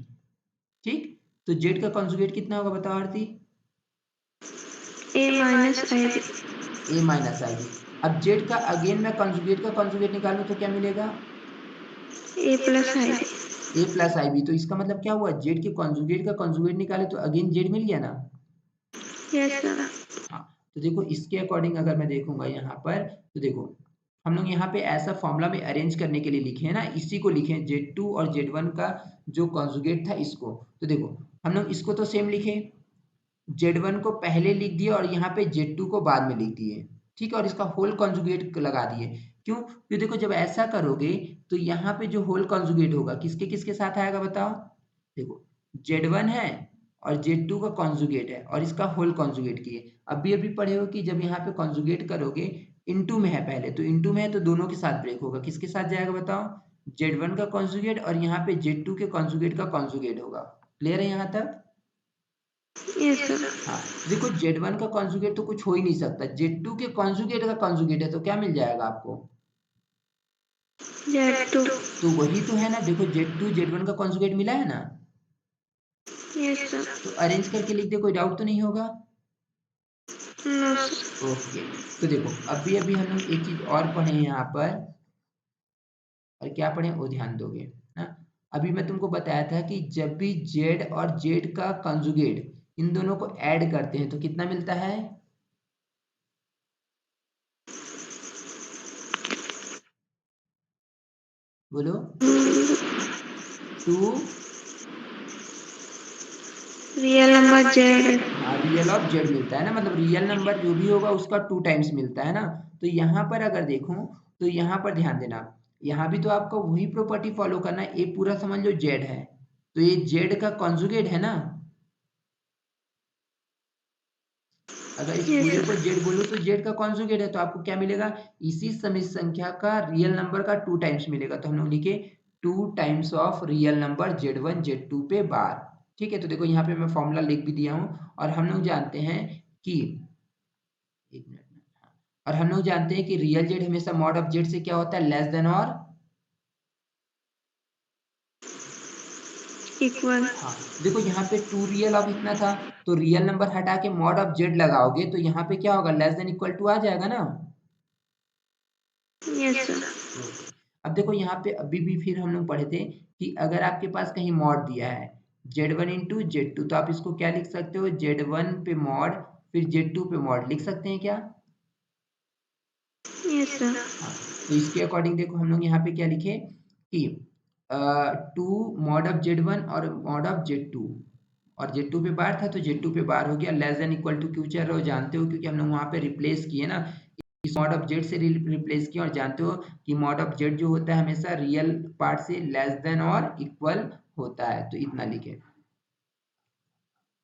ठीक, तो Z का कंजुगेट कितना होगा बताओ Aarti, A minus I B. A minus I B. अब Z का अगेन मैं कंजुगेट का कंजुगेट निकालूं तो क्या मिलेगा, A plus I B. A plus I B, तो इसका मतलब क्या हुआ, Z के कंजुगेट का कंजुगेट निकाले तो अगेन Z मिल गया ना। Yes sir. हाँ, तो देखो इसके अकॉर्डिंग अगर मैं देखूंगा यहाँ पर, तो देखो हम लोग यहाँ पे ऐसा फॉर्मूला में अरेंज करने के लिए लिखे हैं ना, इसी को लिखे Z2 और Z1 का जो कॉन्जुगेट था इसको, तो देखो हम लोग इसको तो सेम लिखे, Z1 को पहले लिख दिए और यहाँ पे Z2 को बाद में लिख दिए, ठीक है, और इसका होल कॉन्जुगेट लगा दिए, क्यों, क्योंकि देखो जब ऐसा करोगे तो यहाँ पे जो होल कॉन्जुगेट होगा किसके किसके साथ आएगा बताओ, देखो Z1 है और Z2 का कॉन्जुगेट है और इसका होल कॉन्जुगेट किए, अभी अभी पढ़े हो कि जब यहाँ पे कॉन्जुगेट करोगे इनटू में है पहले, तो इनटू में है तो दोनों के साथ ब्रेक होगा, किसके साथ जाएगा बताओ, Z1 का कॉन्जुगेट और यहाँ पे Z2 के कॉन्जुगेट का कॉन्जुगेट होगा। क्लियर है यहाँ तक? Yes sir. हाँ, देखो Z1 का कॉन्जुगेट तो कुछ हो ही नहीं सकता, Z2 के कॉन्जुगेट का कॉन्जुगेट है तो क्या मिल जाएगा आपको, Z2। तो वही तो है ना, देखो Z2 Z1 का कॉन्जुगेट मिला है ना, यस सर। तो अरेंज करके लिख दे, कोई डाउट तो नहीं होगा। No sir. ओके, तो देखो अभी अभी हम लोग एक चीज और पढ़े हैं यहाँ पर, और क्या पढ़े वो ध्यान दोगे ना, अभी मैं तुमको बताया था कि जब भी Z और Z का कंजुगेट इन दोनों को ऐड करते हैं तो कितना मिलता है, बोलो, 2, रियल नंबर Z। हाँ रियल ऑफ जेड मिलता है ना, मतलब रियल नंबर जो भी होगा उसका 2 टाइम्स मिलता है ना, तो यहाँ पर अगर देखो तो यहाँ पर ध्यान देना, यहाँ भी तो आपका वही प्रॉपर्टी फॉलो करना है, ये पूरा समझ लो जेड है तो ये जेड का कॉन्जुगेट है ना, अगर इस यस पूरे को सर। जेड बोलो तो जेड का कॉन्जुगेट है तो आपको क्या मिलेगा, इसी समित संख्या का रियल नंबर का 2 टाइम्स मिलेगा, तो हम लोग लिखे 2 times of real number Z1 Z2 पे बार, ठीक है, तो देखो यहाँ पे मैं फॉर्मूला लिख भी दिया हूँ और हम लोग जानते हैं कि एक मिनट में, हाँ, और हम लोग जानते हैं कि रियल जेड हमेशा मॉड ऑफ जेड से क्या होता है, लेस देन और इक्वल। हाँ। देखो यहाँ पे टू रियल ऑफ इतना था, तो रियल नंबर हटा के मॉड ऑफ जेड लगाओगे तो यहाँ पे क्या होगा, लेस देन इक्वल टू आ जाएगा ना। Yes sir. ओके, अब देखो यहाँ पे अभी भी फिर हम लोग पढ़े थे कि अगर आपके पास कहीं मॉड दिया है Z1 इंटू Z2, तो आप इसको क्या लिख सकते हो, Z1 पे मॉड फिर Z2 पे मॉड लिख सकते हैं क्या। Yes sir. हाँ, तो इसके अकॉर्डिंग देखो हम लोग यहाँ पे क्या लिखे कि टू मॉड ऑफ Z1 और मॉड ऑफ Z2, और Z2 पे बार था तो Z2 पे बार हो गया, लेस देन इक्वल टू क्यों चल रहा हो जानते हो, क्योंकि हम लोग वहाँ पे रिप्लेस किए ना, इस मॉड ऑफ जेड से रिप्लेस किया, और जानते हो कि मॉड ऑफ जेड जो होता है हमेशा रियल पार्ट से लेस देन और इक्वल होता है, तो इतना लिखे।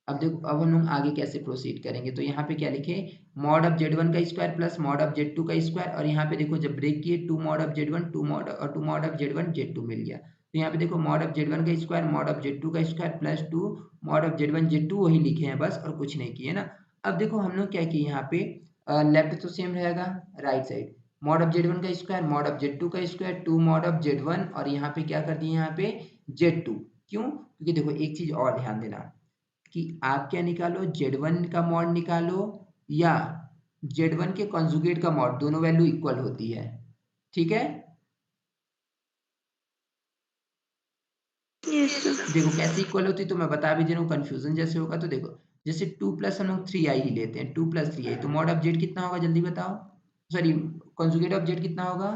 अब देखो अब हम लोग आगे कैसे प्रोसीड करेंगे, तो यहाँ पे क्या लिखे, मॉड ऑफ जेड वन का square plus mod of Z two का स्क्वायर, और यहाँ पे देखो जब ब्रेक किए two mod of Z one two mod और two mod of Z one Z two मिल गया, तो यहाँ पे देखो मॉड ऑफ जेड वन का square mod of Z two का square plus two mod of Z one Z two, वही लिखे हैं बस और कुछ नहीं किए ना। अब देखो हम लोग क्या किए यहाँ पे, लेफ्ट तो सेम रहेगा, right side mod of Z one का square mod of Z two का square two mod of Z one, और यहाँ पे क्या कर दिए यहाँ पे जेड टू, क्यों, क्योंकि देखो एक चीज और ध्यान देना कि आप क्या निकालो, Z1 का मॉड निकालो या Z1 के कॉन्जुगेट का मॉड, दोनों वैल्यू इक्वल होती है, ठीक है। Yes sir. देखो कैसे इक्वल होती है तो मैं बता भी दे रहा हूँ, कंफ्यूजन जैसे होगा तो देखो, जैसे टू प्लस हम लोग थ्री आई ही लेते हैं, टू प्लस थ्री आई, तो मॉड ऑफ जेड कितना होगा जल्दी बताओ, सॉरी कॉन्जुगेट ऑफ जेड कितना होगा,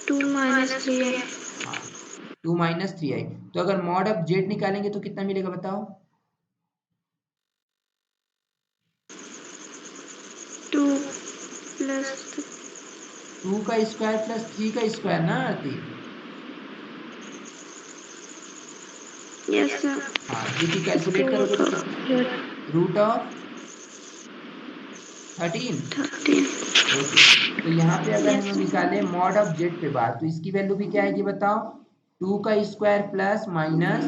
2 माइनस 3i। हाँ टू माइनस थ्री आई, तो अगर मॉड ऑफ जेड निकालेंगे तो कितना मिलेगा बताओ, 2 प्लस टू का स्क्वायर प्लस थ्री का स्क्वायर ना आरती। Yes sir. हाँ जो कि कैलकुलेट करोगे रूट तो ऑफ कितना, रूट ऑफ 13। 13। ओके, तो यहाँ पे अगर हम यस। लोग निकाले मॉड ऑफ जेड पे बार, तो इसकी वैल्यू भी क्या आएगी बताओ, टू का स्क्वायर प्लस माइनस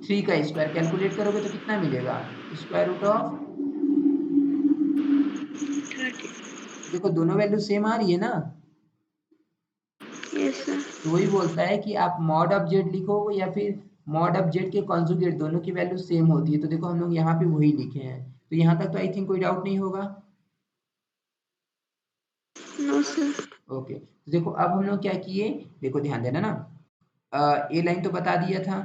थ्री का स्क्वायर, कैलकुलेट करोगे तो कितना मिलेगा, स्क्वायर रूट ऑफ, 13। देखो दोनों वैल्यू सेम आ रही है ना, यस सर। तो वही बोलता है कि आप मॉड ऑफ जेड लिखो या फिर मॉड ऑफ जेड के कॉन्जुगेट, दोनों की वैल्यू सेम होती है, तो देखो हम लोग यहाँ पे वही लिखे हैं, तो यहाँ तक तो आई थिंक कोई डाउट नहीं होगा। No sir. ओके, तो देखो अब हम लोग क्या किए, देखो ध्यान देना ना, ए लाइन तो बता दिया था,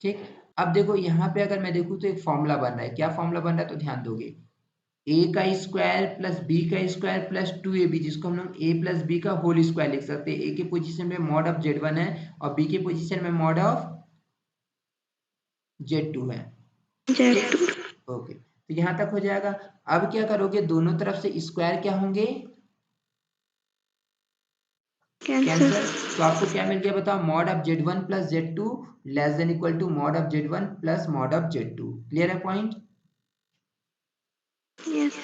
ठीक। अब देखो यहाँ पे अगर मैं देखूँ तो एक फॉर्मूला बन रहा है, क्या फॉर्मूला बन रहा है तो ध्यान दोगे, ए का स्क्वायर प्लस बी का square plus two A B, जिसको हम लोग ए प्लस बी का होल स्क्वायर लिख सकते हैं, ए के पोजीशन में मॉड ऑफ जेड वन है और बी के पोजीशन में मॉड ऑफ जेड टू है, ठीक। Z2 ओके, तो यहाँ तक हो जाएगा। अब क्या करोगे, दोनों तरफ से स्क्वायर क्या होंगे, कैंसिल। कैंसल, तो आपको क्या मिल गया बताओ, mod of Z one plus Z two less than equal to mod of Z one plus mod of Z two, clear है पॉइंट। यस।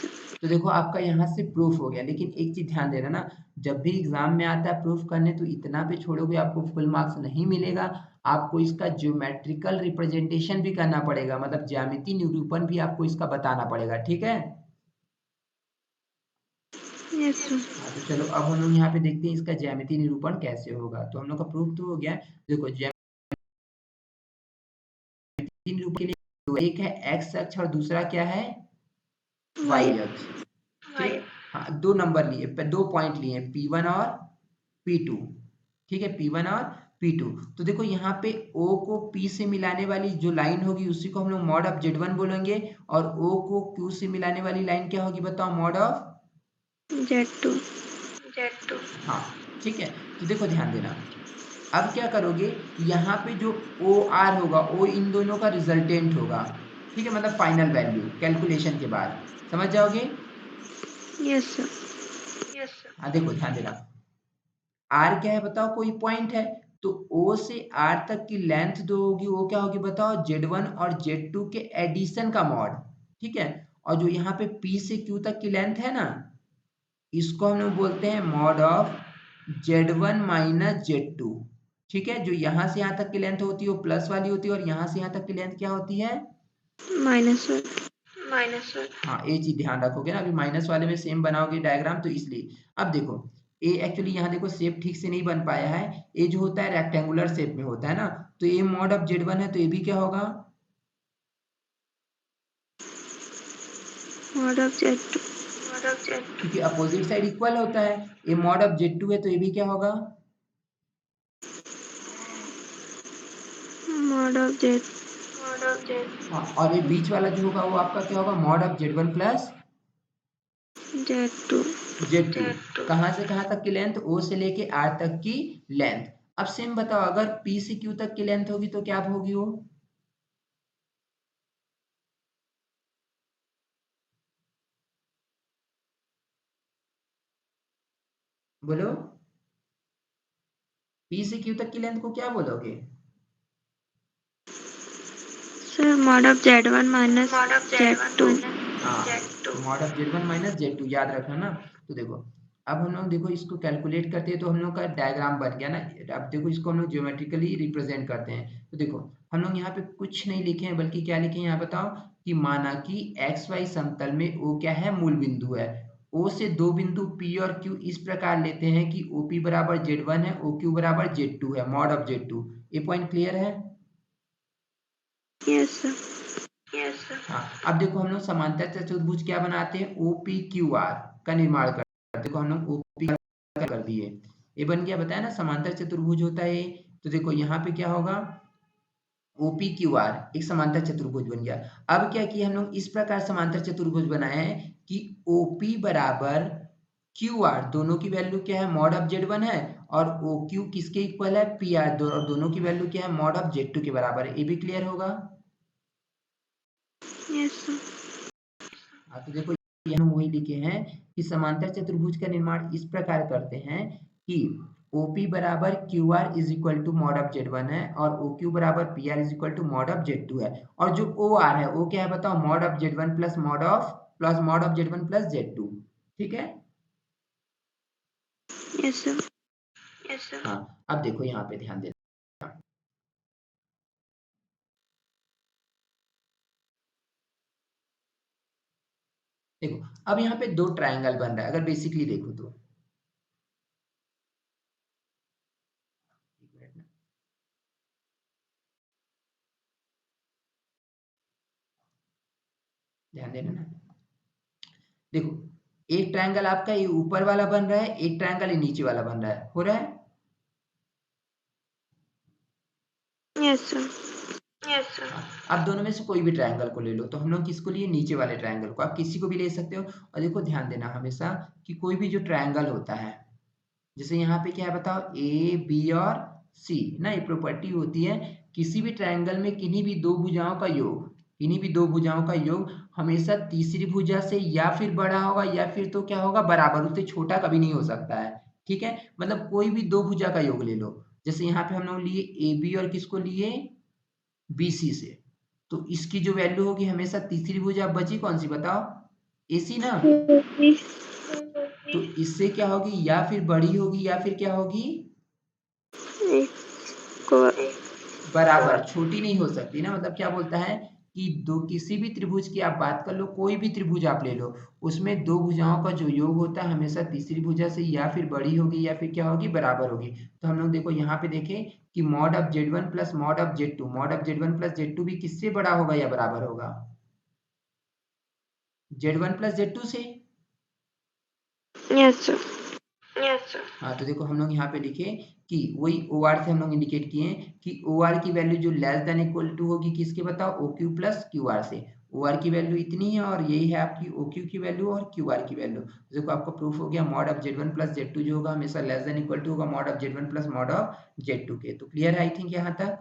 तो देखो आपका यहाँ से प्रूफ हो गया, लेकिन एक चीज ध्यान देना ना, जब भी एग्जाम में आता है प्रूफ करने तो इतना पे छोड़ोगे आपको फुल मार्क्स नहीं मिलेगा, आपको इसका ज्योमेट्रिकल रिप्रेजेंटेशन भी करना पड़ेगा, मतलब ज्यामिति निरूपण भी आपको इसका बताना पड़ेगा, ठीक है। Yes sir. हाँ तो चलो अब हम लोग यहाँ पे देखते हैं इसका ज्यामिति निरूपण कैसे होगा, तो हम लोग का प्रूफ तो हो गया। देखो ज्यामिति निरूपण के लिए तो एक है एक्स अक्ष और दूसरा क्या है, वाई। वाई अक्ष, ठीक। हाँ दो नंबर लिए, दो पॉइंट लिए P1 और P2, ठीक है, P1 और P2। तो देखो यहाँ पे O को P से मिलाने वाली जो लाइन होगी उसी को हम लोग मॉड ऑफ Z1 बोलेंगे, और O को Q से मिलाने वाली लाइन क्या होगी बताओ, मॉड ऑफ Z2। हाँ, ठीक है। तो देखो ध्यान देना, अब क्या करोगे, यहाँ पे जो ओ आर होगा वो इन दोनों का रिजल्टेंट होगा, ठीक है, मतलब फाइनल वैल्यू कैलकुलेशन के बाद, समझ जाओगे। Yes sir. हाँ देखो ध्यान देना, आर क्या है बताओ, कोई पॉइंट है, तो ओ से आर तक की लेंथ जो होगी वो क्या होगी बताओ, Z1 और Z2 के एडिशन का मॉड, ठीक है। और जो यहाँ पे P से Q तक की लेंथ है ना, इसको हम लोग बोलते हैं mod of Z1 minus Z2, ठीक है, जो यहाँ से यहाँ तक की लेंथ होती है वो प्लस वाली होती है और यहाँ से यहाँ तक की लेंथ क्या होती है, -1। हाँ ये चीज ध्यान रखोगे ना, अभी माइनस वाले में सेम बनाओगे डायग्राम, तो इसलिए अब देखो ए एक्चुअली यहाँ देखो शेप ठीक से नहीं बन पाया है, ये जो होता है रेक्टेंगुलर शेप में होता है ना, तो ये मॉड ऑफ Z1 है, तो ये भी क्या होगा, मॉड ऑफ Z2। क्योंकि अपोजिट साइड इक्वल होता है, ये मॉड ऑफ Z2 है, तो ये भी क्या होगा, मॉड ऑफ Z। हाँ, और ये बीच वाला जो होगा वो आपका क्या होगा, mod of Z1 plus Z2। Z2। कहाँ से कहाँ तक की लेंथ, O से लेके R तक की लेंथ। अब सेम बताओ, अगर P से Q तक की लेंथ होगी तो क्या होगी वो, बोलो, P से Q तक की लेंथ को क्या बोलोगे, sir mod of Z1 minus Z2। हाँ, mod of Z1 minus Z2 याद रखना ना। तो देखो अब हम लोग देखो इसको कैलकुलेट करते हैं, तो हम लोग का डायग्राम बन गया ना। अब देखो इसको हम लोग ज्योमेट्रिकली रिप्रेजेंट करते हैं, तो देखो हम लोग यहाँ पे कुछ नहीं लिखे हैं, बल्कि क्या लिखे हैं यहाँ बताओ, कि माना कि एक्स वाई समतल में O क्या है, मूल बिंदु है, O से दो बिंदु P और Q इस प्रकार लेते हैं कि OP बराबर Z1 है, OQ बराबर Z2 है, मॉड ऑफ Z2। ये पॉइंट क्लियर है, यस सर। हाँ। अब देखो हम लोग समांतर चतुर्भुज क्या बनाते हैं, OPQR का निर्माण करते हैं, देखो हम लोग OP कर दिए, ये बन गया, बताया ना समांतर चतुर्भुज होता है। तो देखो यहाँ पे क्या होगा, OPQR एक समांतर चतुर्भुज बन गया। अब क्या किया हम लोग, इस प्रकार समांतर चतुर्भुज बनाए हैं कि OP बराबर QR, दोनों की वैल्यू क्या है, मॉड ऑफ Z1 है, और OQ किसके इक्वल है, PR, और दोनों की वैल्यू क्या है, मॉड ऑफ Z2 के बराबर है। ये भी क्लियर होगा, यस सर। हाँ। तो देखो ये हम वही लिखे हैं कि समांतर चतुर्भुज का निर्माण इस प्रकार करते हैं कि OP बराबर QR is equal to mod of Z1 है, और OQ बराबर PR is equal to mod of Z2 है, और जो OR है वो क्या है बताओ, mod of Z1 plus mod of Z1 plus Z2। ठीक है, यस सर। हाँ। अब देखो यहाँ पे ध्यान देना, देखो अब यहाँ पे दो ट्रायंगल बन रहा है, अगर बेसिकली देखो तो, ध्यान देना ना, देखो एक ट्रायंगल आपका ये ऊपर वाला बन रहा है, एक ट्रायंगल ये नीचे वाला बन रहा है, हो रहा है, यस सर। हाँ। अब दोनों में से कोई भी ट्रायंगल को ले लो, तो हम लोग किसको लिए, नीचे वाले ट्रायंगल को, आप किसी को भी ले सकते हो। और देखो ध्यान देना हमेशा कि कोई भी जो ट्रायंगल होता है, जैसे यहाँ पे क्या है बताओ, ए बी और सी ना, ये प्रॉपर्टी होती है, किसी भी ट्रायंगल में किन्हीं भी दो भुजाओं का योग, किन्हीं भी दो भुजाओं का योग हमेशा तीसरी भुजा से या फिर बड़ा होगा या फिर तो क्या होगा, बराबर, उससे छोटा कभी नहीं हो सकता है। ठीक है, मतलब कोई भी दो भुजा का योग ले लो, जैसे यहाँ पे हम लोग लिए ए बी और किसको लिए, BC से, तो इसकी जो वैल्यू होगी हमेशा तीसरी भुजा बची कौन सी बताओ, AC ना, तो इससे क्या होगी, या फिर बड़ी होगी या फिर क्या होगी, बराबर, छोटी नहीं हो सकती ना। मतलब क्या बोलता है कि दो किसी भी त्रिभुज की आप बात कर लो, कोई भी त्रिभुज आप ले लो, उसमें दो भुजाओं का जो योग होता है हमेशा तीसरी भुजा से या फिर बड़ी होगी या फिर क्या होगी, बराबर होगी। तो हम लोग देखो यहाँ पे देखें कि mod of Z1 plus mod of Z2, mod of Z1 plus Z2 भी किससे बड़ा होगा या बराबर होगा, Z1 प्लस Z2 से। Yes sir. हाँ, तो देखो हम लोग यहाँ पे लिखे कि वही OR से हम लोग इंडिकेट किए हैं कि OR की वैल्यू जो लेस देन इक्वल टू होगी किसके बताओ, OQ प्लस QR से। OR की वैल्यू इतनी है और यही है आपकी OQ की वैल्यू और QR की वैल्यू। तो देखो आपका प्रूफ हो गया, mod of Z1 plus Z2 जो होगा हमेशा लेस देन इक्वल टू होगा mod of Z1 plus mod of Z2 के। तो क्लियर है आई थिंक यहाँ तक,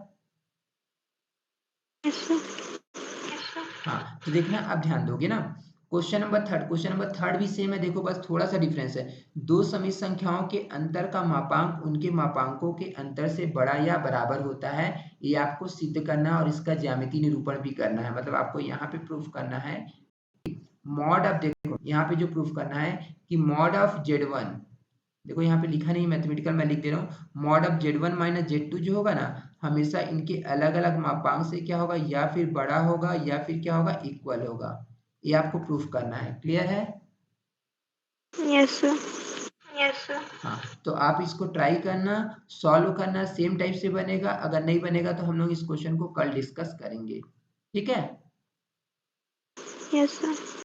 यस सर। हाँ। तो देखना अब ध्यान दोगे ना, क्वेश्चन नंबर थर्ड भी सेम है, देखो बस थोड़ा सा डिफरेंस है, दो समित संख्याओं के अंतर का मापांक उनके मापांकों के अंतर से बड़ा या बराबर होता है, ये आपको सिद्ध करना है और इसका ज्यामितीय निरूपण भी करना है। मतलब आपको यहाँ पे प्रूफ करना है, मॉड ऑफ, देखो यहाँ पे जो प्रूफ करना है कि मॉड ऑफ Z1 देखो यहाँ पे लिखा नहीं मैथमेटिकल, मैं लिख दे रहा हूँ। Mod of Z1 minus Z2 जो होगा ना, हमेशा इनके अलग अलग मापांक से क्या होगा, या फिर बड़ा होगा या फिर क्या होगा, इक्वल होगा। ये आपको प्रूफ करना है। क्लियर है? Yes sir. हाँ, तो आप इसको ट्राई करना, सॉल्व करना, सेम टाइप से बनेगा। अगर नहीं बनेगा तो हम लोग इस क्वेश्चन को कल डिस्कस करेंगे। ठीक है? Yes sir.